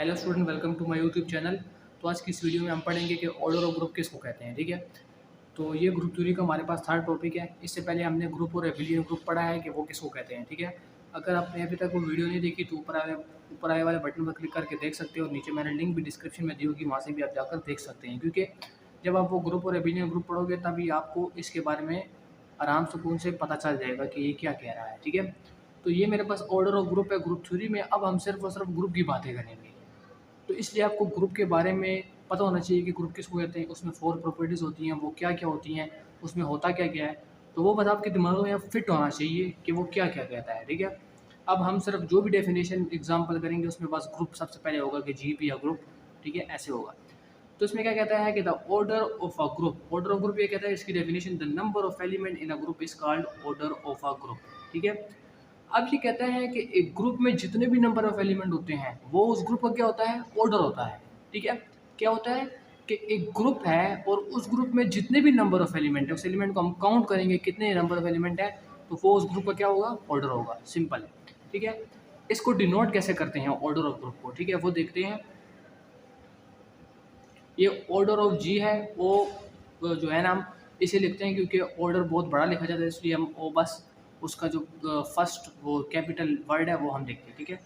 Hello student, welcome to my YouTube channel. तो आज की इस वीडियो में हम पढ़ेंगे कि ऑर्डर ऑफ ग्रुप किसको कहते हैं। ठीक है, तो ये ग्रुप थ्योरी का हमारे पास थर्ड टॉपिक है। इससे पहले हमने ग्रुप और एबिलियन ग्रुप पढ़ा है कि वो किसको कहते हैं। ठीक है, अगर आपने अभी तक वो वीडियो नहीं देखी तो ऊपर आए वाले बटन पर क्लिक करके देख सकते हो और नीचे मैंने लिंक भी डिस्क्रिप्शन में दी होगी, वहाँ से भी आप जाकर देख सकते हैं। क्योंकि जब आप वो ग्रुप और एबिलियन ग्रुप पढ़ोगे तभी आपको इसके बारे में आराम सुकून से पता चल जाएगा कि ये क्या कह रहा है। ठीक है, तो ये मेरे पास ऑर्डर ऑफ ग्रुप है ग्रुप थ्योरी में। अब हम सिर्फ और सिर्फ ग्रुप की बातें करेंगे, तो इसलिए आपको ग्रुप के बारे में पता होना चाहिए कि ग्रुप किसको कहते हैं, उसमें 4 प्रॉपर्टीज़ होती हैं, वो क्या क्या होती हैं, उसमें होता क्या क्या है। तो वो बस आपके दिमाग में फिट होना चाहिए कि वो क्या क्या कहता है। ठीक है, अब हम सिर्फ जो भी डेफिनेशन एग्जांपल करेंगे उसमें बस ग्रुप सबसे पहले होगा कि जीपी या ग्रुप। ठीक है, ऐसे होगा। तो इसमें क्या कहता है कि the order of a group, order of group ये कहता है, इसकी definition the number of element in a group is called order of a group. ठीक है, अब ये कहता है कि एक ग्रुप में जितने भी नंबर ऑफ एलिमेंट होते हैं वो उस ग्रुप का क्या होता है, ऑर्डर होता है। ठीक है, क्या होता है कि एक ग्रुप है और उस ग्रुप में जितने भी नंबर ऑफ एलिमेंट है, उस एलिमेंट को हम काउंट करेंगे कितने नंबर ऑफ एलिमेंट है, तो वो उस ग्रुप का क्या होगा, ऑर्डर होगा। सिंपल है। ठीक है, इसको डिनोट कैसे करते हैं ऑर्डर ऑफ ग्रुप को, ठीक है वो देखते हैं। ये ऑर्डर ऑफ जी है, वो जो है ना हम इसे लिखते हैं क्योंकि ऑर्डर बहुत बड़ा लिखा जाता है, इसलिए हम वो बस उसका जो फर्स्ट वो कैपिटल वर्ड है वो हम लिखते हैं। ठीक है,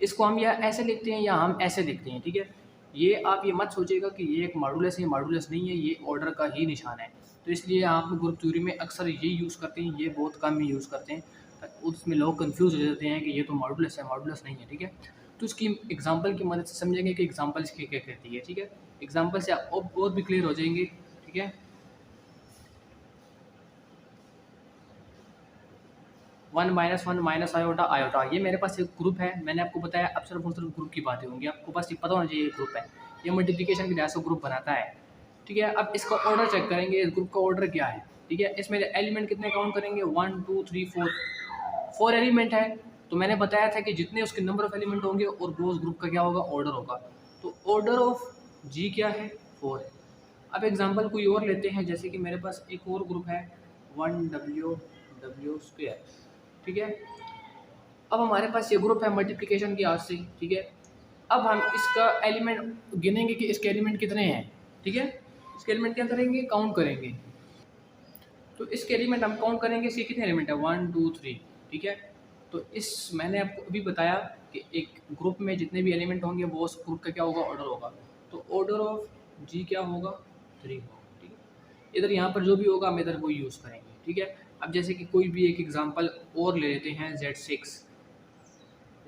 इसको हम या ऐसे लिखते हैं या हम ऐसे लिखते हैं। ठीक है, ये आप ये मत सोचिएगा कि ये एक मॉडुलस है, मॉडुलस नहीं है, ये ऑर्डर का ही निशान है। तो इसलिए आप ग्रुप थ्योरी में अक्सर ये यूज़ करते हैं, ये बहुत कम ही यूज़ करते हैं। उसमें लोग कंफ्यूज हो जाते हैं कि ये तो मॉडुलस है, मॉडुलस नहीं है। ठीक है, तो इसकी एग्जांपल की मदद से समझेंगे कि एग्जांपल इसकी क्या कहती है। ठीक है, एग्जांपल से आप और भी क्लियर हो जाएंगे। ठीक है, 1 माइनस 1 माइनस आयोटा आयोटा, ये मेरे पास एक ग्रुप है, मैंने आपको बताया। अब सिर्फ और सिर्फ ग्रुप की बातें होंगी, आपको बस ये पता होना चाहिए ये ग्रुप है, ये मल्टीप्लिकेशन की लिहाज से ग्रुप बनाता है। ठीक है, अब इसका ऑर्डर चेक करेंगे, इस ग्रुप का ऑर्डर क्या है। ठीक है, इसमें एलिमेंट कितने काउंट करेंगे, 1 2 3 4, 4 एलिमेंट है। तो मैंने बताया था कि जितने उसके नंबर ऑफ एलिमेंट होंगे और वो उस ग्रुप का क्या होगा, ऑर्डर होगा। तो ऑर्डर ऑफ जी क्या है, 4 है। अब एग्जाम्पल कोई और लेते हैं, जैसे कि मेरे पास एक और ग्रुप है 1 W ठीक है, अब हमारे पास ये ग्रुप है मल्टीप्लिकेशन की आज से। ठीक है, अब हम इसका एलिमेंट गिनेंगे कि इसके एलिमेंट कितने हैं। ठीक है, इसके एलिमेंट क्या करेंगे, काउंट करेंगे। तो इसके एलिमेंट हम काउंट करेंगे, इसके कितने एलिमेंट है, 1 2 3। ठीक है, तो इस मैंने आपको अभी बताया कि एक ग्रुप में जितने भी एलिमेंट होंगे वो उस ग्रुप का क्या होगा, ऑर्डर होगा। तो ऑर्डर ऑफ जी क्या होगा, 3 होगा। ठीक है, इधर यहाँ पर जो भी होगा हम इधर वो यूज़ करेंगे। ठीक है, अब जैसे कि कोई भी एक एग्जांपल और ले लेते हैं, Z6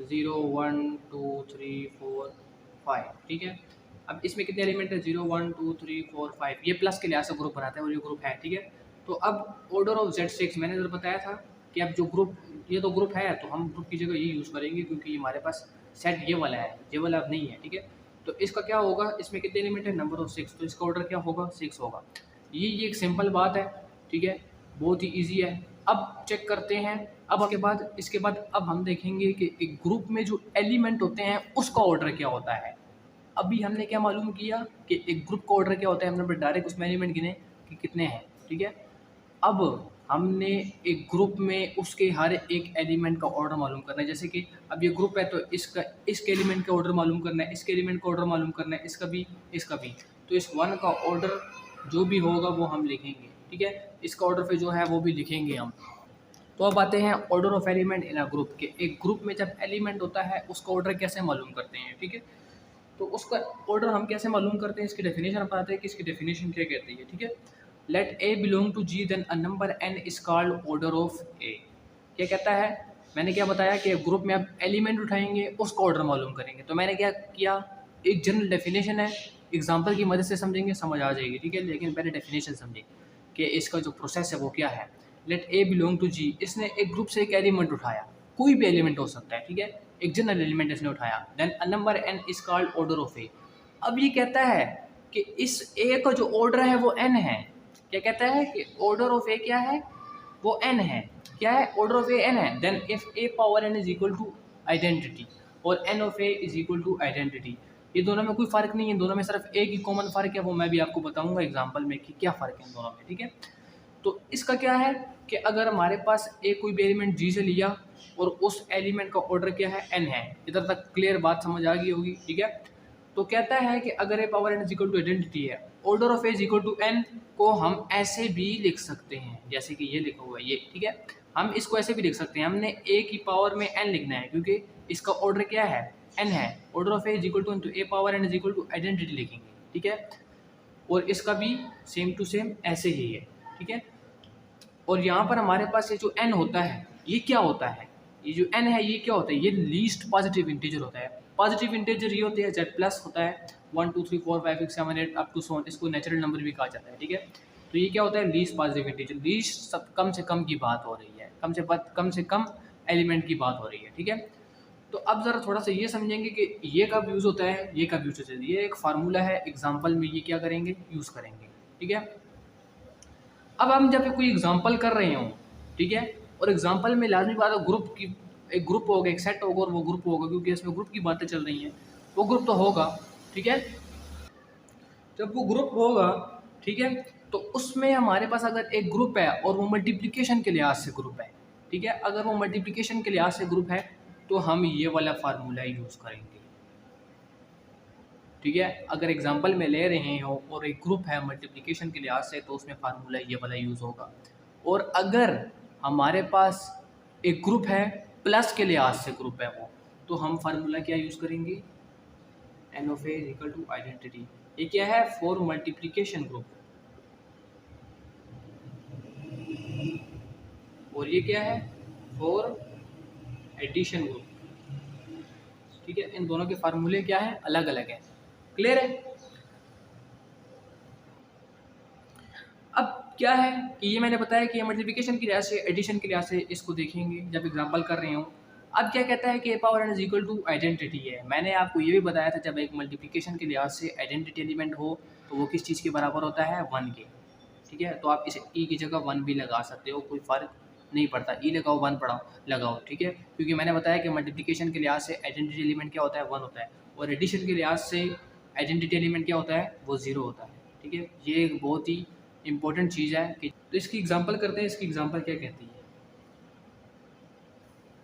0 1 2 3 4 5। ठीक है, अब इसमें कितने एलिमेंट है, 0 1 2 3 4 5, ये प्लस के लिहाज से ग्रुप बनाता है और ये ग्रुप है। ठीक है, तो अब ऑर्डर ऑफ Z6 मैंने इधर बताया था कि अब जो ग्रुप, ये तो ग्रुप है तो हम ग्रुप की जगह ये यूज़ करेंगे क्योंकि हमारे पास सेट ये वाला है, ये वाला अब नहीं है। ठीक है, तो इसका क्या होगा, इसमें कितने एलिमेंट है, नंबर ऑफ 6, तो इसका ऑर्डर क्या होगा, 6 होगा। ये एक सिंपल बात है। ठीक है, बहुत ही ईजी है। अब चेक करते हैं, अब इसके बाद अब हम देखेंगे कि एक ग्रुप में जो एलिमेंट होते हैं उसका ऑर्डर क्या होता है। अभी हमने क्या मालूम किया कि एक ग्रुप का ऑर्डर क्या होता है, हमने डायरेक्ट उसमें एलिमेंट गिने कि कितने हैं। ठीक है, अब हमने एक ग्रुप में उसके हर एक एलिमेंट का ऑर्डर मालूम करना है। जैसे कि अब ये ग्रुप है तो इसके एलिमेंट का ऑर्डर मालूम करना है, इसके एलिमेंट का ऑर्डर मालूम करना है, इसका भी, इसका भी। तो इस 1 का ऑर्डर जो भी होगा वो हम लिखेंगे। ठीक है, इसका ऑर्डर फिर जो है वो भी लिखेंगे हम। तो अब आते हैं order of element in a group के। एक ग्रुप में जब एलिमेंट होता है उसका ऑर्डर कैसे मालूम करते हैं। ठीक है, तो उसका ऑर्डर हम कैसे मालूम करते हैं, इसकी डेफिनेशन बताते हैं कि इसकी डेफिनेशन क्या कहती है। ठीक है, let A belong to G then a number N is called order of A. क्या कहता है, मैंने क्या बताया कि ग्रुप में आप एलिमेंट उठाएंगे उसका ऑर्डर मालूम करेंगे। तो मैंने क्या किया, एक जनरल डेफिनेशन है, एग्जाम्पल की मदद से समझेंगे, समझ आ जाएगी। ठीक है, लेकिन पहले डेफिनेशन समझें कि इसका जो प्रोसेस है वो क्या है। लेट ए बिलोंग टू जी, इसने एक ग्रुप से एक एलिमेंट उठाया, कोई भी एलिमेंट हो सकता है। ठीक है, एक जनरल एलिमेंट इसने उठाया, then a number N is called order of A. अब ये कहता है कि इस ए का जो ऑर्डर है वो एन है। क्या कहता है कि ऑर्डर ऑफ ए क्या है, वो एन है। क्या है, ऑर्डर ऑफ ए एन है। Then if A power n is equal to identity और n of A is equal to identity, ये दोनों में कोई फ़र्क नहीं है, दोनों में सिर्फ एक ही कॉमन फ़र्क है, वो मैं भी आपको बताऊंगा एग्जांपल में कि क्या फ़र्क है इन दोनों में। ठीक है, तो इसका क्या है कि अगर हमारे पास एक कोई भी एलिमेंट जी से लिया और उस एलिमेंट का ऑर्डर क्या है n है, इधर तक क्लियर बात समझ आ गई होगी, ठीक है। तो कहता है कि अगर A power n is equal to identity है, order of A is equal to n को हम ऐसे भी लिख सकते हैं जैसे कि ये लिखा हुआ है ये, ठीक है। हम इसको ऐसे भी लिख सकते हैं, हमने a की पावर में n लिखना है क्योंकि इसका ऑर्डर क्या है n है, order of A is equal to A power n is equal to identity लिखेंगे, ठीक है। और इसका भी सेम टू सेम ऐसे ही है, ठीक है। और यहाँ पर हमारे पास ये जो n होता है ये क्या होता है, ये जो n है ये क्या होता है, ये लीस्ट पॉजिटिव इंटीजर होता है। पॉजिटिव इंटीजर ये होते हैं z प्लस होता है 1 2 3 4 5 6 7 8 अप टू सो ऑन, इसको नेचुरल नंबर भी कहा जाता है, ठीक है। तो ये क्या होता है, लीस्ट पॉजिटिव इंटीजर, लीस्ट सब कम से कम की बात हो रही है, कम से कम एलिमेंट की बात हो रही है, ठीक है। तो अब ज़रा थोड़ा सा ये समझेंगे कि ये कब यूज़ होता है, ये कब यूज़ होता है। ये एक फार्मूला है, एग्जाम्पल में ये क्या करेंगे, यूज़ करेंगे, ठीक है। अब हम जब कोई एग्जाम्पल कर रहे हों, ठीक है, और एग्जाम्पल में लाजमी बात है ग्रुप की, एक ग्रुप होगा, एक सेट होगा और वो ग्रुप होगा क्योंकि इसमें ग्रुप की बातें चल रही हैं, वो ग्रुप तो होगा, ठीक है। जब वो ग्रुप होगा, ठीक है, तो उसमें हमारे पास अगर एक ग्रुप है और वो मल्टीप्लिकेशन के लिहाज से ग्रुप है, ठीक है, अगर वो मल्टीप्लिकेशन के लिहाज से ग्रुप है तो हम ये वाला फार्मूला यूज़ करेंगे, ठीक है। अगर एग्जांपल में ले रहे हो और एक ग्रुप है मल्टीप्लिकेशन के लिहाज से तो उसमें फार्मूला ये वाला यूज़ होगा। और अगर हमारे पास एक ग्रुप है प्लस के लिहाज से ग्रुप है वो, तो हम फार्मूला क्या यूज़ करेंगे, N of A equal to identity. ये क्या है, फॉर मल्टीप्लिकेशन ग्रुप, और ये क्या है, फॉर एडिशन ग्रुप, ठीक है। इन दोनों के फार्मूले क्या हैं, अलग अलग हैं, क्लियर है। अब क्या है कि ये मैंने बताया कि मल्टीप्लिकेशन की लिहाज से, एडिशन के लिहाज से इसको देखेंगे जब एग्जांपल कर रहे हो। अब क्या कहता है कि A power n is equal to identity है। मैंने आपको ये भी बताया था जब एक मल्टीप्लिकेशन के लिहाज से आइडेंटिटी एलिमेंट हो तो वो किस चीज़ के बराबर होता है, 1 के, ठीक है। तो आप इसे ई की जगह 1 भी लगा सकते हो, कोई फ़र्क नहीं पड़ता, ई लगाओ 1 पढ़ाओ लगाओ, ठीक है। क्योंकि मैंने बताया कि मल्टीप्लिकेशन के लिहाज से आइडेंटिटी एलिमेंट क्या होता है, 1 होता है, और एडिशन के लिहाज से आइडेंटिटी एलिमेंट क्या होता है, वो 0 होता है, ठीक है। ये एक बहुत ही इंपॉर्टेंट चीज़ है कि तो इसकी एग्जांपल करते हैं, इसकी एग्जांपल क्या कहती है,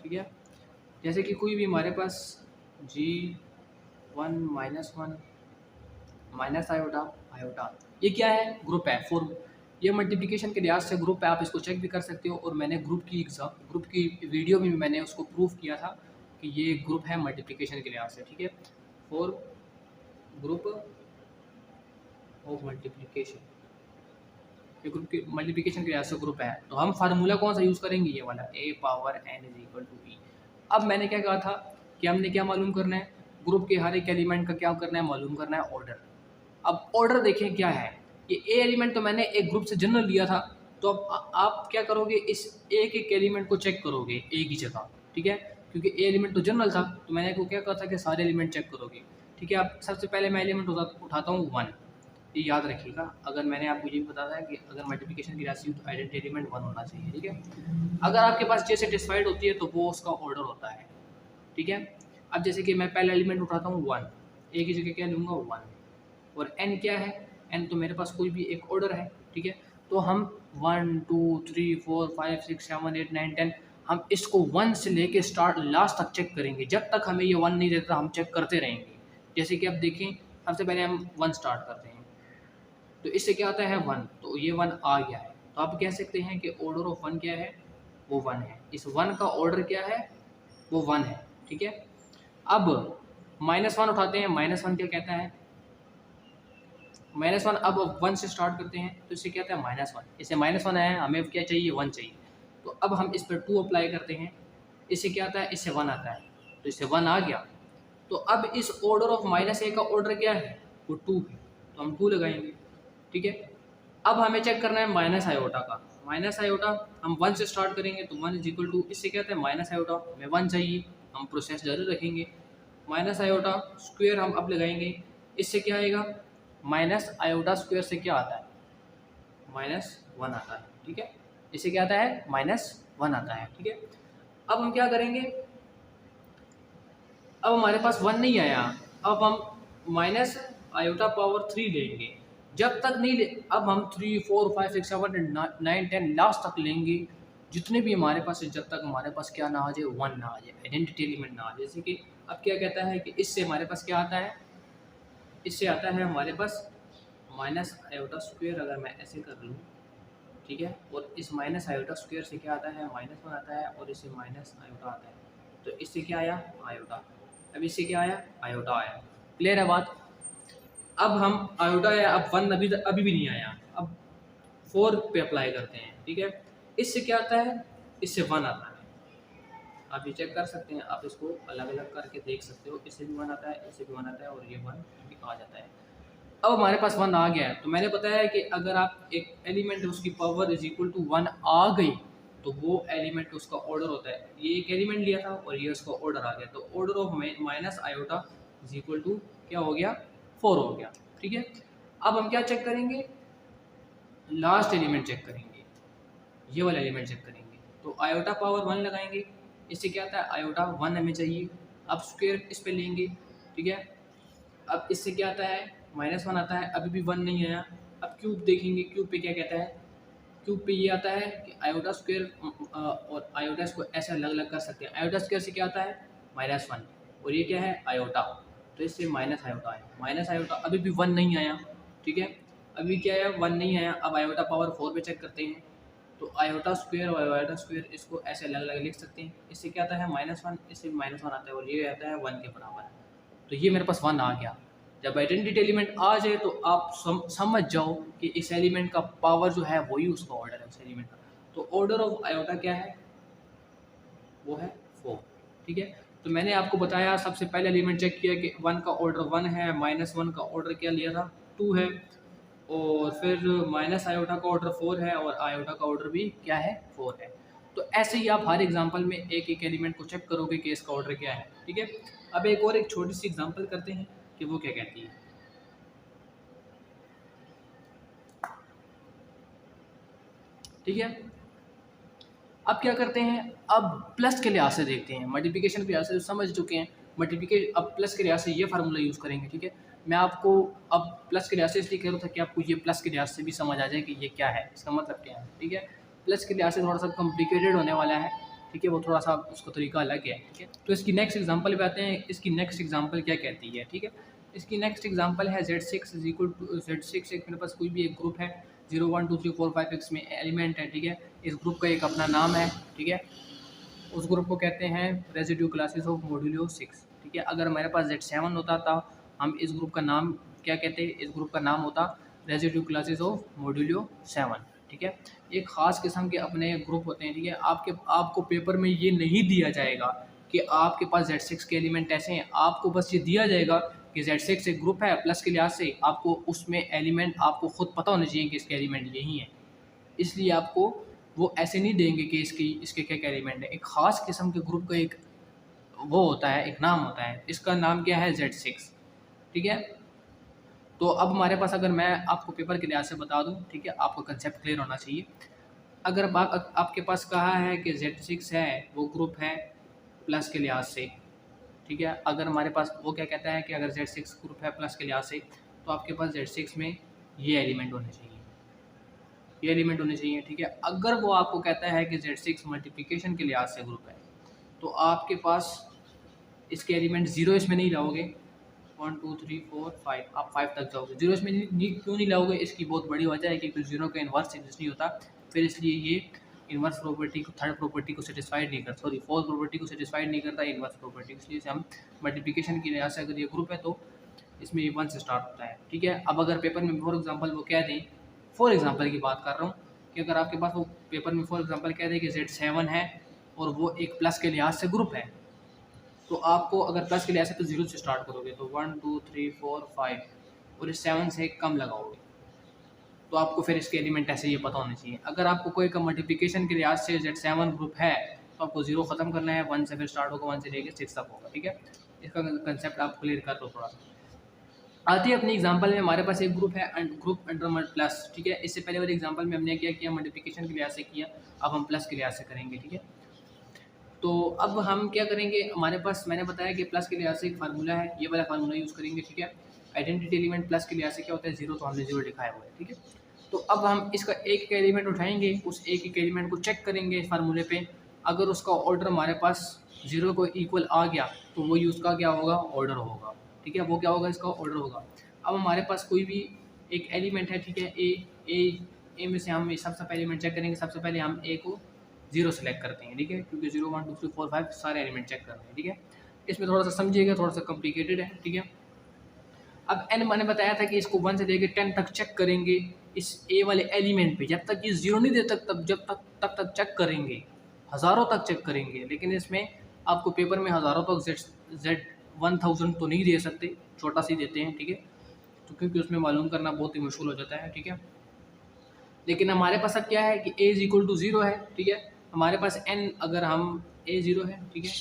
ठीक है। जैसे कि कोई भी हमारे पास G1 -1 माइनस आयोटा आयोटा, ये क्या है, ग्रुप है, फोर, ये मल्टीप्लिकेशन के लिहाज से ग्रुप है, आप इसको चेक भी कर सकते हो। और मैंने ग्रुप की वीडियो में भी मैंने उसको प्रूफ किया था कि ये ग्रुप है मल्टीप्लिकेशन के लिहाज से, ठीक है। फोर ग्रुप ऑफ मल्टीप्लिकेशन, ये ग्रुप की मल्टीप्लिकेशन के लिहाज से ग्रुप है, तो हम फार्मूला कौन सा यूज़ करेंगे, ये वाला, A power n is equal to e. अब मैंने क्या कहा था कि हमने क्या मालूम करना है, ग्रुप के हर एक एलिमेंट का क्या करना है, मालूम करना है ऑर्डर। अब ऑर्डर देखें क्या है, ये ए एलिमेंट तो मैंने एक ग्रुप से जनरल लिया था, तो अब आप क्या करोगे, इस एक एक एलिमेंट को चेक करोगे ए की जगह, ठीक है। क्योंकि ए एलिमेंट तो जनरल था तो मैंने को क्या कहा था कि सारे एलिमेंट चेक करोगे, ठीक है। अब सबसे पहले मैं एलिमेंट उठाता हूँ 1, ये याद रखिएगा। अगर मैंने आपको ये भी बताया था कि अगर मल्टीप्लिकेशन की राशि तो आइडेंटिटी एलिमेंट 1 होना चाहिए, ठीक है। अगर आपके पास जे सेटिस्फाइड होती है तो वो उसका ऑर्डर होता है, ठीक है। अब जैसे कि मैं पहला एलिमेंट उठाता हूँ 1, ए की जगह क्या लूँगा 1, और n क्या है, n तो मेरे पास कोई भी एक ऑर्डर है, ठीक है। तो हम 1 2 3 4 5 6 7 8 9 10 हम इसको 1 से लेके स्टार्ट लास्ट तक चेक करेंगे, जब तक हमें ये 1 नहीं देता हम चेक करते रहेंगे। जैसे कि अब देखें, सबसे पहले हम 1 स्टार्ट करते हैं, तो इससे क्या होता है 1, तो ये 1 आ गया है, तो आप कह सकते हैं कि ऑर्डर ऑफ 1 क्या है, वो 1 है। इस 1 का ऑर्डर क्या है, वो 1 है, ठीक है। अब -1 उठाते हैं, -1 क्या कहता है, -1, अब 1 से स्टार्ट करते हैं तो इससे क्या आता है -1, इससे -1 है, हमें क्या चाहिए, 1 चाहिए। तो अब हम इस पर 2 अप्लाई करते हैं, इससे क्या आता है, इससे 1 आता है, तो इससे 1 आ गया। तो अब इस ऑर्डर ऑफ -a का ऑर्डर क्या है, वो 2 है, तो हम 2 लगाएंगे, ठीक है। अब हमें चेक करना है माइनस आयोटा का, माइनस आयोटा हम 1 से स्टार्ट करेंगे तो 1 इज इक्वल टू, इससे क्या आता है माइनस आयोटा में 1 चाहिए, हम प्रोसेस जारी रखेंगे। माइनस आयोटा स्क्वायर हम अब लगाएंगे, इससे क्या आएगा, माइनस आयोटा स्क्वायर से क्या आता है, -1 आता है, ठीक है। इससे क्या आता है, -1 आता है, ठीक है। अब हम क्या करेंगे, अब हमारे पास 1 नहीं आया, अब हम माइनस आयोटा पावर 3 लेंगे, जब तक नहीं ले, अब हम 3 4 5 6 7 8 9 10 लास्ट तक लेंगे, जितने भी हमारे पास है, जब तक हमारे पास क्या ना आ जाए, 1 ना आ जाए, आइडेंटिटी एलिमेंट ना आ जाए। जैसे कि अब क्या कहता है कि इससे हमारे पास क्या आता है, इससे आता है हमारे पास माइनस आयोटा स्क्वायर, अगर मैं ऐसे कर लूँ, ठीक है, और इस माइनस आयोटा स्क्वायर से क्या आता है, -1 आता है, और इससे माइनस आयोटा आता है, तो इससे क्या आया, आयोटा। अब इससे क्या आया, आयोटा आया। क्लियर है बात। अब हम आयोटा आया, अब 1 अभी भी नहीं आया, अब 4 पे अप्लाई करते हैं, ठीक है। इससे क्या आता है, इससे 1 आता है। आप ये चेक कर सकते हैं, आप इसको अलग अलग करके देख सकते हो, इससे भी 1 आता है, इससे भी 1 आता है, और ये 1 भी आ जाता है। अब हमारे पास 1 आ गया है, तो मैंने बताया है कि अगर आप एक एलिमेंट है उसकी पावर इज इक्वल टू 1 आ गई, तो वो एलिमेंट उसका ऑर्डर होता है। ये एक एलिमेंट लिया था और ये उसका ऑर्डर आ गया, तो order of minus iota is equal to क्या हो गया, 4 हो गया, ठीक है। अब हम क्या चेक करेंगे, लास्ट एलिमेंट चेक करेंगे, ये वाला एलिमेंट चेक करेंगे, तो आयोटा पावर 1 लगाएंगे, इससे क्या आता है, आयोटा 1 हमें चाहिए। अब स्क्वायर इस पे लेंगे, ठीक है। अब इससे क्या आता है, -1 आता है, अभी भी 1 नहीं आया। अब क्यूब देखेंगे, क्यूब पे क्या कहता है, क्यूब पे ये आता है कि आयोटा स्क्वायर और आयोटा को ऐसे अलग अलग कर सकते हैं। आयोटा स्क्वायर से क्या आता है, -1, और ये क्या है, आयोटा, तो इससे माइनस आयोटा आया, माइनस आयोटा, अभी भी 1 नहीं आया, ठीक है। अभी क्या है, 1 नहीं आया। अब आयोटा पावर 4 पे चेक करते हैं, तो आयोटा स्क्वायर और आयोटा स्क्वायर इसको ऐसे अलग अलग लिख सकते हैं। इससे क्या आता है, -1, इससे भी -1 आता है, और ये आता है 1 के बराबर। तो ये मेरे पास 1 आ गया। जब आइडेंटिटी एलिमेंट आ जाए तो आप समझ जाओ कि इस एलिमेंट का पावर जो है वही उसका ऑर्डर है उस एलिमेंट का। तो ऑर्डर ऑफ आयोटा क्या है, वो है 4, ठीक है। तो मैंने आपको बताया, सबसे पहले एलिमेंट चेक किया कि 1 का ऑर्डर 1 है, -1 का ऑर्डर क्या लिया था, 2 है, और फिर माइनस आयोटा का ऑर्डर 4 है, और आयोटा का ऑर्डर भी क्या है, 4 है। तो ऐसे ही आप हर एग्जांपल में एक एक एलिमेंट को चेक करोगे कि इसका ऑर्डर क्या है, ठीक है। अब एक छोटी सी एग्जांपल करते हैं कि वो क्या कहती है, ठीक है। अब क्या करते हैं, अब प्लस के लिहाज से देखते हैं, मल्टीप्लिकेशन के लिहाज से समझ चुके हैं, मल्टीप्लिकेशन, अब प्लस के लिहाज से ये फार्मूला यूज़ करेंगे, ठीक है। मैं आपको अब प्लस के लिहाज से इसलिए कह रहा था कि आपको ये प्लस के लिहाज से भी समझ आ जाए कि ये क्या है, इसका मतलब क्या है, ठीक है। प्लस के लिहाज से थोड़ा सा कॉम्प्लिकेटेड होने वाला है, ठीक है, वो थोड़ा सा उसका तरीका अलग है, ठीक है। तो इसकी नेक्स्ट एग्जाम्पल पे आते हैं, इसकी नेक्स्ट एग्जाम्पल क्या कहती है, ठीक है। इसकी नेक्स्ट एग्जाम्पल है Z6 is equal to Z6, एक मेरे पास कोई भी एक ग्रुप है, 0 1 2 3 4 5 6 में एलिमेंट है, ठीक है। इस ग्रुप का एक अपना नाम है, ठीक है। उस ग्रुप को कहते हैं रेजिड्यू क्लासेस ऑफ मॉड्यूलो 6, ठीक है। अगर हमारे पास Z7 होता था, हम इस ग्रुप का नाम क्या कहते हैं, इस ग्रुप का नाम होता रेजिड्यू क्लासेस ऑफ मॉड्यूलो 7, ठीक है। एक ख़ास किस्म के अपने ग्रुप होते हैं, ठीक है। आपको पेपर में ये नहीं दिया जाएगा कि आपके पास Z6 के एलिमेंट ऐसे हैं, आपको बस ये दिया जाएगा कि Z6 एक ग्रुप है, प्लस के लिहाज से आपको उसमें एलिमेंट आपको खुद पता होना चाहिए कि इसके एलिमेंट यही हैं। इसलिए आपको वो ऐसे नहीं देंगे कि इसके क्या क्या एलिमेंट है। एक ख़ास किस्म के ग्रुप का एक वो होता है, एक नाम होता है, इसका नाम क्या है, Z6, ठीक है। तो अब हमारे पास, अगर मैं आपको पेपर के लिहाज से बता दूं, ठीक है, आपको कंसेप्ट क्लियर होना चाहिए। अगर आपके पास कहा है कि Z6 है, वो ग्रुप है प्लस के लिहाज से, ठीक है। अगर हमारे पास वो क्या कहता है कि अगर Z6 ग्रुप है प्लस के लिहाज से, तो आपके पास Z6 में ये एलिमेंट होने चाहिए, ये एलिमेंट होने चाहिए, ठीक है। अगर वो आपको कहता है कि Z6 मल्टीप्लिकेशन के लिहाज से ग्रुप है, तो आपके पास इसके एलिमेंट 0 इसमें नहीं लाओगे, 1 2 3 4 5, आप 5 तक जाओगे। 0 इसमें क्यों नहीं लाओगे, इसकी बहुत बड़ी वजह है कि 0 का इन्वर्स एग्जिस्ट नहीं होता, फिर इसलिए ये इन्वर्स प्रॉपर्टी को, थर्ड प्रॉपर्टी को सेटिस्फाइड नहीं करता, सॉरी फोर्थ प्रॉपर्टी को सेटिस्फाइड नहीं करता इन्वर्स प्रॉपर्टी, इसलिए हम मल्टीप्लिकेशन के लिहाज से अगर ये ग्रुप है तो इसमें ये 1 से स्टार्ट होता है, ठीक है। अब अगर पेपर में फॉर एग्जांपल वो कह दें, फॉर एग्जांपल की बात कर रहा हूँ, कि अगर आपके पास वो पेपर में फॉर एग्जांपल कह दें कि Z7 है और वो एक प्लस के लिहाज से ग्रुप है, तो आपको अगर प्लस के लिहाज से तो 0 से स्टार्ट करोगे, तो 1 2 3 4 5 और इस 7 से कम लगाओगे, तो आपको फिर इसके एलिमेंट ऐसे ये पता होने चाहिए। अगर आपको कोई का मल्टीप्लिकेशन के लिहाज से Z7 ग्रुप है, तो आपको 0 ख़त्म करना है, 1 से फिर स्टार्ट होगा, 1 से लेकर 6 तक होगा, ठीक है। इसका कंसेप्ट आप क्लियर कर लो थोड़ा सा। आती है अपनी एग्जांपल में, हमारे पास एक ग्रुप है, ग्रुप अंडर मल्ट प्लस, ठीक है। इससे पहले वाले एग्जांपल में हमने क्या किया, मल्टीप्लिकेशन के लिहाज से किया, अब हम प्लस के लिहाज से करेंगे, ठीक है। तो अब हम क्या करेंगे, हमारे पास मैंने बताया कि प्लस के लिहाज से एक फार्मूला है, ये वाला फार्मूला यूज़ करेंगे, ठीक है। आइडेंटिटी एलिमेंट प्लस के लिहाज से क्या होता है 0, तो हमने 0 लिखा हुआ है, ठीक है। तो अब हम इसका एक एक एलिमेंट उठाएंगे, उस एक एक एलिमेंट को चेक करेंगे फार्मूले पे, अगर उसका ऑर्डर हमारे पास 0 को इक्वल आ गया तो वही उसका क्या होगा, ऑर्डर होगा, ठीक है, वो क्या होगा, इसका ऑर्डर होगा। अब हमारे पास कोई भी एक एलिमेंट है, ठीक है, ए में से हम सबसे पहले एलिमेंट चेक करेंगे। सबसे पहले हम ए को 0 सेलेक्ट करते हैं, ठीक है, क्योंकि 0 1 2 3 4 5 सारे एलिमेंट चेक करते हैं, ठीक है। इसमें थोड़ा सा समझिएगा, थोड़ा सा कॉम्प्लिकेटेड है, ठीक है। अब एन मैंने बताया था कि इसको 1 से लेकर 10 तक चेक करेंगे इस ए वाले एलिमेंट पे, जब तक ये 0 नहीं देता जब तक चेक करेंगे, हज़ारों तक चेक करेंगे। लेकिन इसमें आपको पेपर में हज़ारों तक Z 1000 तो नहीं दे सकते, छोटा सी देते हैं, ठीक है, तो क्योंकि उसमें मालूम करना बहुत ही मुश्किल हो जाता है, ठीक है। लेकिन हमारे पास अब क्या है कि a = 0 है, ठीक है, हमारे पास n, अगर हम a 0 है, ठीक है,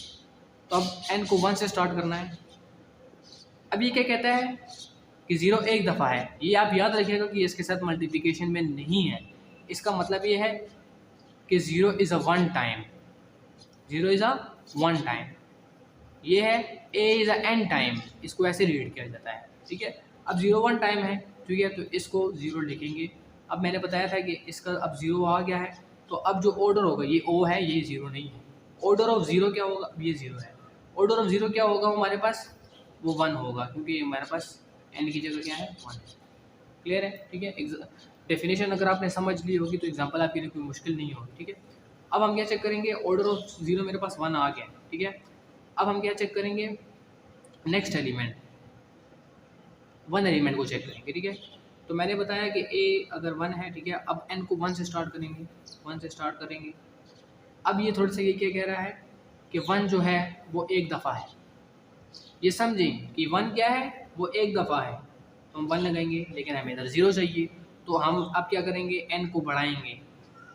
तो अब n को 1 से स्टार्ट करना है। अब ये क्या कहता है कि 0 एक दफ़ा है, ये आप याद रखिएगा कि इसके साथ मल्टीप्लिकेशन में नहीं है। इसका मतलब ये है कि 0 is a one time, 0 is a one time, ये है a is a n time, इसको ऐसे रीड किया जाता है, ठीक है। अब 0 1 टाइम है, ठीक है, तो इसको 0 लिखेंगे। अब मैंने बताया था कि इसका अब 0 आ गया है, तो अब जो ऑर्डर होगा ये O है, ये 0 नहीं है। ऑर्डर ऑफ 0 क्या होगा, अब ये 0 है, ऑर्डर ऑफ 0 क्या होगा हमारे पास, वो 1 होगा, क्योंकि हमारे पास n की जगह क्या है, 1 है। क्लियर है, ठीक है। डेफिनेशन अगर आपने समझ ली होगी तो एग्जाम्पल आपके लिए कोई मुश्किल नहीं होगी, ठीक है। अब हम क्या चेक करेंगे, ऑर्डर ऑफ 0 मेरे पास 1 आ गया, ठीक है। अब हम क्या चेक करेंगे, नेक्स्ट एलिमेंट, 1 एलिमेंट को चेक करेंगे, ठीक है। तो मैंने बताया कि a अगर 1 है, ठीक है, अब n को 1 से स्टार्ट करेंगे, 1 से स्टार्ट करेंगे। अब ये थोड़ा सा ये क्या कह रहा है कि 1 जो है वो एक दफ़ा है, ये समझें कि 1 क्या है, वो एक दफ़ा है, तो हम 1 लगाएंगे, लेकिन हमें इधर 0 चाहिए, तो हम अब क्या करेंगे, n को बढ़ाएंगे,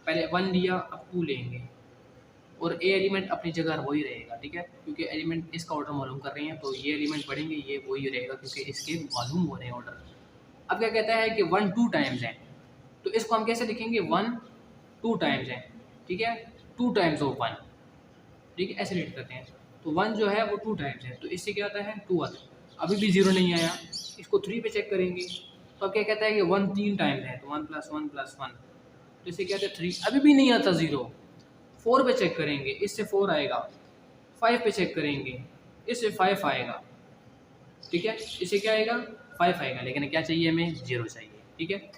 पहले 1 लिया, अब 2 लेंगे, और ए एलिमेंट अपनी जगह वही रहेगा, ठीक है, क्योंकि एलिमेंट इसका ऑर्डर मालूम कर रहे हैं, तो ये एलिमेंट बढ़ेंगे, ये वही रहेगा, क्योंकि इसके मालूम हो रहे हैं ऑर्डर। अब क्या कहता है कि 1 2 टाइम्स है, तो इसको हम कैसे लिखेंगे, 1 2 टाइम्स है, ठीक है, 2 टाइम्स ऑफ 1, ठीक है, ऐसे रीड करते हैं। तो 1 जो है वो 2 टाइम्स है, तो इससे क्या आता है, 2 आता है। अभी भी 0 नहीं आया, इसको 3 पे चेक करेंगे, तो अब क्या कहता है कि 1 3 टाइम्स है, तो 1 + 1 + 1, तो इससे क्या आता है 3, अभी भी नहीं आता 0। 4 पे चेक करेंगे, इससे 4 आएगा, 5 पे चेक करेंगे, इससे 5 आएगा, ठीक है, इससे क्या आएगा, 5 आएगा, लेकिन क्या चाहिए हमें, 0 चाहिए, ठीक है।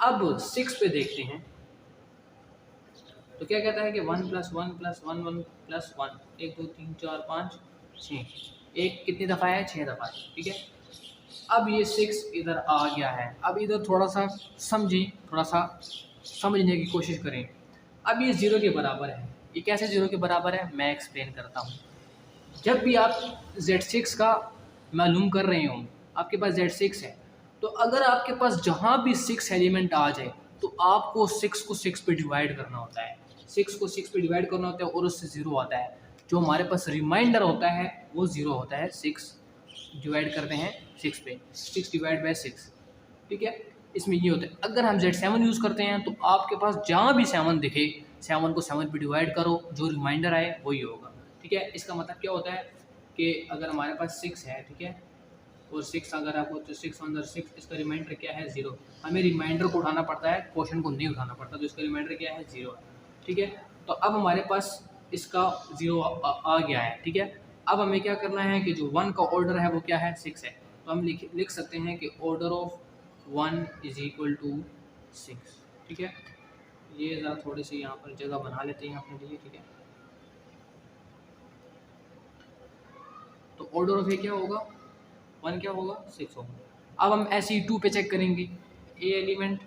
अब 6 पे देखते हैं, तो क्या कहता है कि 1 + 1 + 1 1 + 1, 1 2 3 4 5 6, एक कितनी दफ़ा है, 6 दफ़ा है, ठीक है। अब ये 6 इधर आ गया है, अब इधर थोड़ा सा समझें, थोड़ा सा समझने की कोशिश करें। अब ये 0 के बराबर है, ये कैसे 0 के बराबर है, मैं एक्सप्लेन करता हूँ। जब भी आप Z6 का मालूम कर रहे हो, आपके पास Z6 है, तो अगर आपके पास जहाँ भी 6 एलिमेंट आ जाए, तो आपको 6 को 6 पे डिवाइड करना होता है, 6 को 6 पे डिवाइड करना होता है, और उससे 0 आता है। जो हमारे पास रिमाइंडर होता है वो 0 होता है, 6 डिवाइड करते हैं 6 पे, 6 / 6, ठीक है। इसमें ये होता है, अगर हम Z7 यूज़ करते हैं तो आपके पास जहाँ भी 7 दिखे, 7 को 7 पे डिवाइड करो, जो रिमाइंडर आए वही होगा, ठीक है। इसका मतलब क्या होता है कि अगर हमारे पास 6 है, ठीक है, और 6 अगर आपको, तो 6 अंदर 6, इसका रिमाइंडर क्या है, 0। हमें रिमाइंडर को उठाना पड़ता है, क्वेश्चन को नहीं उठाना पड़ता, तो इसका रिमाइंडर क्या है, 0 है, ठीक है। तो अब हमारे पास इसका 0 आ गया है, ठीक है। अब हमें क्या करना है कि जो 1 का ऑर्डर है वो क्या है, 6 है, तो हम लिख सकते हैं कि ऑर्डर ऑफ 1 = 6, ठीक है। ये ज़रा थोड़ी सी यहाँ पर जगह बना लेते हैं अपने लिए, ठीक है। तो ऑर्डर ऑफ ए क्या होगा, 1 क्या होगा, 6 होगा। अब हम ऐसे ही 2 पे चेक करेंगे, ए एलिमेंट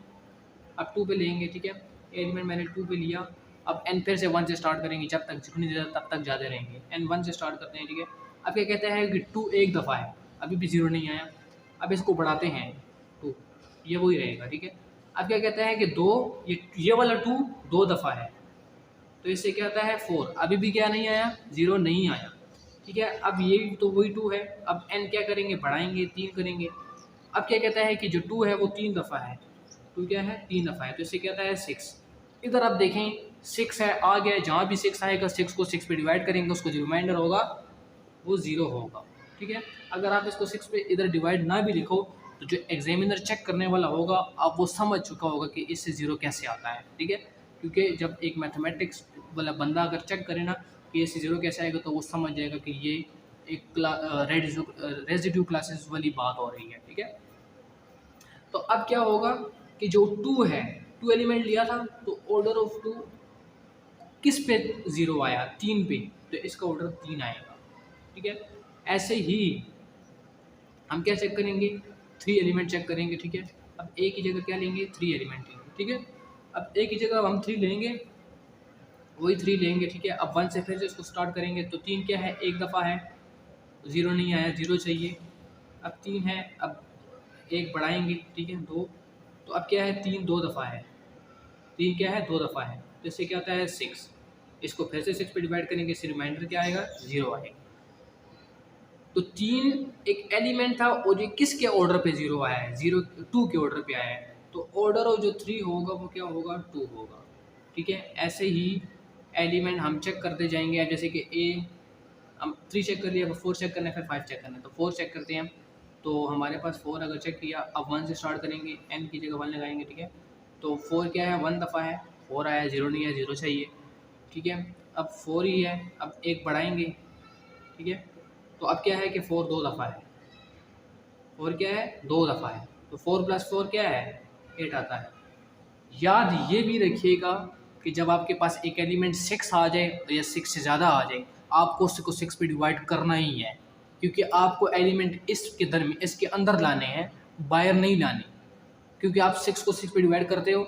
अब 2 पे लेंगे, ठीक है, ए एलिमेंट मैंने 2 पे लिया। अब n फिर से 1 से स्टार्ट करेंगे, जब तक जितनी देर तब तक ज़्यादा रहेंगे, n 1 से स्टार्ट करते हैं, ठीक है। अब क्या कहता है कि 2 एक दफ़ा है, अभी भी 0 नहीं आया, अब इसको बढ़ाते हैं 2, ये वही रहेगा, ठीक है। अब क्या कहता है कि 2, ये वाला 2 2 दफ़ा है, तो इससे क्या आता है 4, अभी भी क्या नहीं आया, 0 नहीं आया, ठीक है। अब ये तो वही 2 है, अब n क्या करेंगे, बढ़ाएंगे, 3 करेंगे। अब क्या कहता है कि जो 2 है वो 3 दफ़ा है, 2 क्या है, 3 दफ़ा है, तो इससे क्या आता है 6। इधर आप देखें 6 है, आ गया, जहाँ भी 6 आएगा 6 को 6 पे डिवाइड करेंगे, उसको जो रिमाइंडर होगा वो 0 होगा, ठीक है। अगर आप इसको 6 पे इधर डिवाइड ना भी लिखो तो जो एग्जामिनर चेक करने वाला होगा आप वो समझ चुका होगा कि इससे ज़ीरो कैसे आता है, ठीक है। क्योंकि जब एक मैथमेटिक्स वाला बंदा अगर चेक करे ना कि इससे ज़ीरो कैसे आएगा तो वो समझ जाएगा कि ये एक रेजिड्यू क्लासेस वाली बात हो रही है, ठीक है। तो अब क्या होगा कि जो 2 है, 2 एलिमेंट लिया था तो ऑर्डर ऑफ 2 किस पे 0 आया, 3 पे, तो इसका ऑर्डर 3 आएगा, ठीक है। ऐसे ही हम क्या चेक करेंगे, 3 एलिमेंट चेक करेंगे, ठीक है। अब एक ही जगह क्या लेंगे, 3 एलिमेंट लेंगे, ठीक है। अब एक ही जगह हम 3 लेंगे, वही 3 लेंगे, ठीक है। अब 1 से फिर से इसको स्टार्ट करेंगे तो 3 क्या है, एक दफ़ा है, 0 नहीं आया, 0 चाहिए। अब 3 है, अब एक बढ़ाएंगे, ठीक है, 2, तो अब क्या है, 3 दो दफ़ा है, 3 क्या है, 2 दफ़ा है, तो इससे क्या आता है 6। इसको फिर से 6 पे डिवाइड करेंगे, इससे रिमाइंडर क्या आएगा, 0 आएगा। तो 3 एक एलिमेंट था और ये किसके ऑर्डर पे 0 आया है, 0 2 के ऑर्डर पे आया है, तो ऑर्डर ऑफ जो 3 होगा वो क्या होगा, 2 होगा, ठीक है। ऐसे ही एलिमेंट हम चेक करते जाएंगे, जैसे कि ए हम 3 चेक कर लिया, अब 4 चेक करना है, फिर 5 चेक करना है, तो 4 चेक करते हैं हम। तो हमारे पास 4 अगर चेक किया, अब 1 से स्टार्ट करेंगे, n की जगह 1 लगाएंगे, ठीक है। तो 4 क्या है, 1 दफ़ा है, 4 आया, 0 नहीं है, 0 चाहिए, ठीक है। अब 4 ही है, अब एक बढ़ाएंगे, ठीक है। तो अब क्या है कि 4 दो दफ़ा है, 4 क्या है, 2 दफ़ा है, तो 4 + 4 क्या है, 8 आता है। याद ये भी रखिएगा कि जब आपके पास एक एलिमेंट 6 आ जाए या 6 से ज़्यादा आ जाए, आपको उसको 6 पे डिवाइड करना ही है, क्योंकि आपको एलिमेंट इसके अंदर लाने हैं, बाहर नहीं लाने। क्योंकि आप 6 को 6 पे डिवाइड करते हो,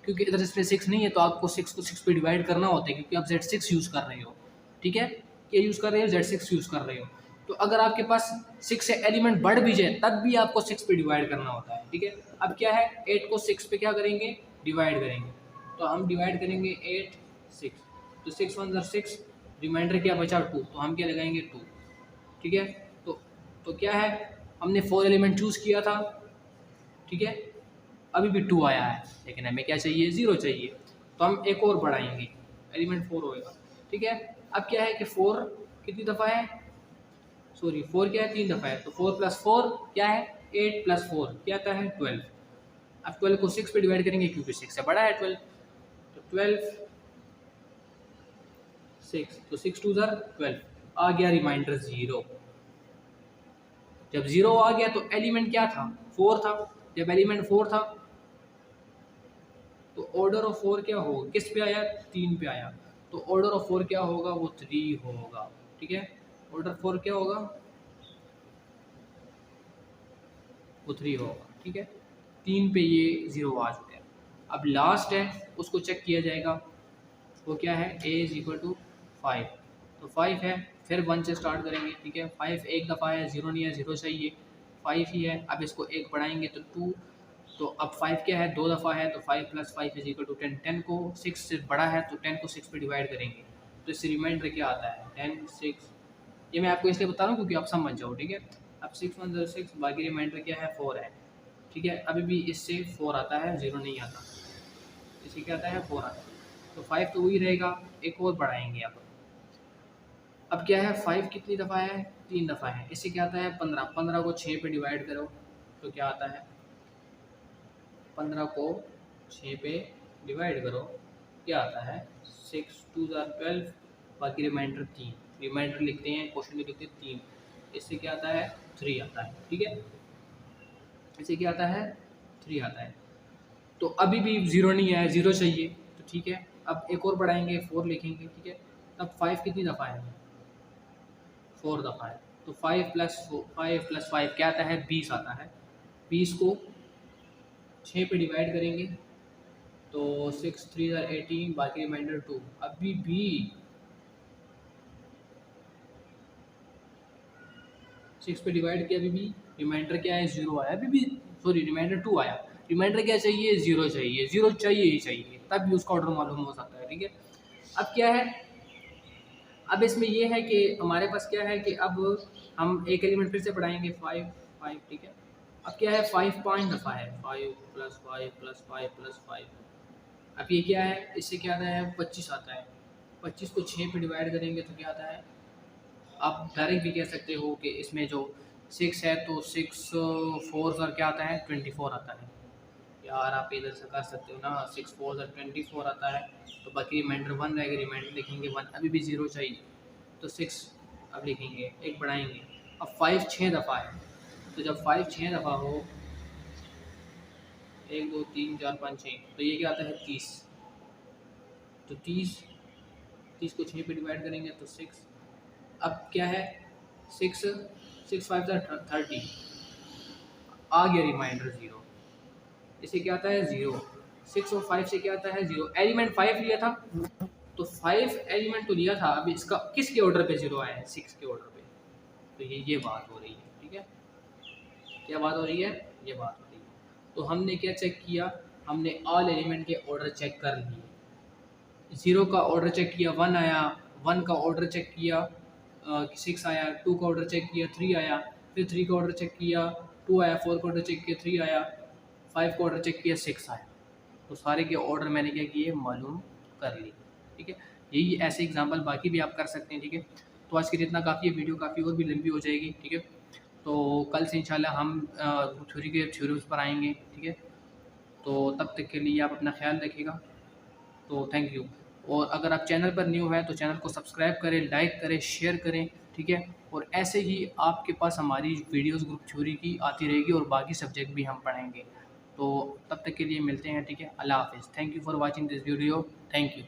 क्योंकि इधर इस पे 6 नहीं है तो आपको 6 को 6 पे डिवाइड करना होता है, क्योंकि आप Z6 यूज़ कर रहे हो, ठीक है। क्या यूज़ कर रहे हो, Z6 यूज़ कर रहे हो। तो अगर आपके पास 6 से एलिमेंट बढ़ भी जाए तब भी आपको 6 पे डिवाइड करना होता है, ठीक है। अब क्या है, 8 को 6 पे क्या करेंगे, डिवाइड करेंगे, तो हम डिवाइड करेंगे 8 6, तो 6 1 ज़र 6, रिमाइंडर क्या बचा 2, तो हम क्या लगाएंगे 2, ठीक है। तो क्या है, हमने 4 एलिमेंट चूज़ किया था, ठीक है। अभी भी 2 आया है, लेकिन हमें क्या चाहिए, 0 चाहिए, तो हम एक और बढ़ाएंगे, एलिमेंट 4 होएगा, ठीक है। अब क्या है कि 4 कितनी दफ़ा है, सॉरी 4 क्या है, 3 दफ़ा है, तो 4 + 4 क्या है, 8 + 4 क्या आता है, 12। अब 12 को 6 पे डिवाइड करेंगे क्योंकि 6 से बड़ा है 12, तो 12 6, तो 6 2 ज़र 12, आ गया रिमाइंडर 0। जब 0 आ गया तो एलिमेंट क्या था, 4 था। जब एलिमेंट 4 था तो ऑर्डर ऑफ 4 क्या होगा, किस पे आया, 3 पे आया, तो ऑर्डर ऑफ 4 क्या होगा, वो 3 होगा, ठीक है। ऑर्डर 4 क्या होगा, वो 3 होगा, ठीक है। 3 पे ये 0 आ चुका है। अब लास्ट है, उसको चेक किया जाएगा, वो क्या है, a = 5, तो 5 है, फिर 1 से स्टार्ट करेंगे, ठीक है। 5 एक दफ़ा है, 0 नहीं है, 0 चाहिए, 5 ही है। अब इसको एक बढ़ाएंगे तो 2, तो अब 5 क्या है, 2 दफ़ा है, तो 5 + 5 = 10। 10 को 6 से बड़ा है तो 10 को 6 पे डिवाइड करेंगे, तो इससे रिमाइंडर क्या आता है, 10 6। ये मैं आपको इसलिए बता रहा हूँ क्योंकि आप समझ जाओ, ठीक है। अब 6 1 ज़र 6, बाकी रिमाइंडर क्या है, 4 है, ठीक है। अभी भी इससे 4 आता है, 0 नहीं आता, इससे क्या आता है, 4 आता है, तो 5 तो वही रहेगा, एक और बढ़ाएंगे। अब क्या है, 5 कितनी दफ़ा है, 3 दफ़ा है, इससे क्या आता है, 15। 15 को 6 पे डिवाइड करो तो क्या आता है, 15 को 6 पे डिवाइड करो क्या आता है, 6 2 ज़र 12, बाकी रिमाइंडर 3, रिमाइंडर लिखते हैं, क्वेश्चन में लिखते हैं 3, इससे क्या आता है, 3 आता है, ठीक है। इससे क्या आता है, 3 आता है। तो अभी भी 0 नहीं आया, 0 चाहिए, तो ठीक है। अब एक और बढ़ाएंगे, 4 लिखेंगे, ठीक है। अब 5 कितनी दफ़ा है, 4 दफ़ा है, तो 5 + 5 क्या आता है, 20 आता है। 20 को 6 पे डिवाइड करेंगे तो 6 3 ज़र 18, बाकी रिमाइंडर 2। अभी भी 6 पे डिवाइड किया, अभी भी रिमाइंडर क्या है, 0 आया, अभी भी सॉरी रिमाइंडर 2 आया। रिमाइंडर क्या चाहिए, 0 चाहिए, 0 चाहिए ही चाहिए, तब भी उसका ऑर्डर मालूम हो सकता है, ठीक है। अब क्या है, अब इसमें ये है कि हमारे पास क्या है कि अब हम एक एलिमेंट फिर से बढ़ाएंगे, 5 5, ठीक है। अब क्या है, 5 5 दफ़ा है, 5 + 5 + 5 + 5, अब ये क्या है, इससे क्या आता है, 25 आता है। 25 को 6 पे डिवाइड करेंगे तो क्या आता है, आप डायरेक्ट भी कह सकते हो कि इसमें जो 6 है तो 6 4 सर क्या आता है 24 आता है यार। आप इधर से कर सकते हो ना, 6 4 सर 24 आता है। तो बाकी रिमाइंडर 1 रहेगा, रिमाइंडर लिखेंगे 1, अभी भी 0 चाहिए तो 6 अब लिखेंगे, एक बढ़ाएंगे। अब 5 6 दफ़ा है, तो जब 5 6 दफ़ा हो 1 2 3 4 5 6, तो ये क्या आता है 30। तो 30 को 6 पे डिवाइड करेंगे तो 6। अब क्या है 6 6 5 30, आ गया रिमाइंडर 0। इसे क्या आता है 0। 6 और 5 से क्या आता है 0। एलिमेंट 5 लिया था तो 5 एलिमेंट तो लिया था, अभी इसका किसके ऑर्डर पे 0 आया है 6 के ऑर्डर पे। तो ये बात हो रही है, ठीक है। क्या बात हो रही है, ये बात हो रही है। तो हमने क्या चेक किया, हमने ऑल एलिमेंट के ऑर्डर चेक कर लिए। 0 का ऑर्डर चेक किया 1 आया, 1 का ऑर्डर चेक किया 6 आया, 2 का ऑर्डर चेक किया 3 आया, फिर 3 का ऑर्डर चेक किया 2 आया, 4 का ऑर्डर चेक किया 3 आया, 5 का ऑर्डर चेक किया 6 आया। तो सारे के ऑर्डर मैंने क्या किए मालूम कर लिए, ठीक है। यही ऐसे एग्जांपल बाकी भी आप कर सकते हैं, ठीक है। तो आज के लिए इतना काफ़ी है, वीडियो काफ़ी और भी लंबी हो जाएगी, ठीक है। तो कल से इंशाल्लाह हम थ्योरी के थ्योरम्स पर आएंगे, ठीक है। तो तब तक के लिए आप अपना ख्याल रखिएगा। तो थैंक यू। और अगर आप चैनल पर न्यू हैं तो चैनल को सब्सक्राइब करें, लाइक करें, शेयर करें, ठीक है। और ऐसे ही आपके पास हमारी वीडियोस ग्रुप थ्योरी की आती रहेगी और बाकी सब्जेक्ट भी हम पढ़ेंगे। तो तब तक के लिए मिलते हैं, ठीक है। अल्लाह हाफिज़। Thank you for watching this video. Thank you.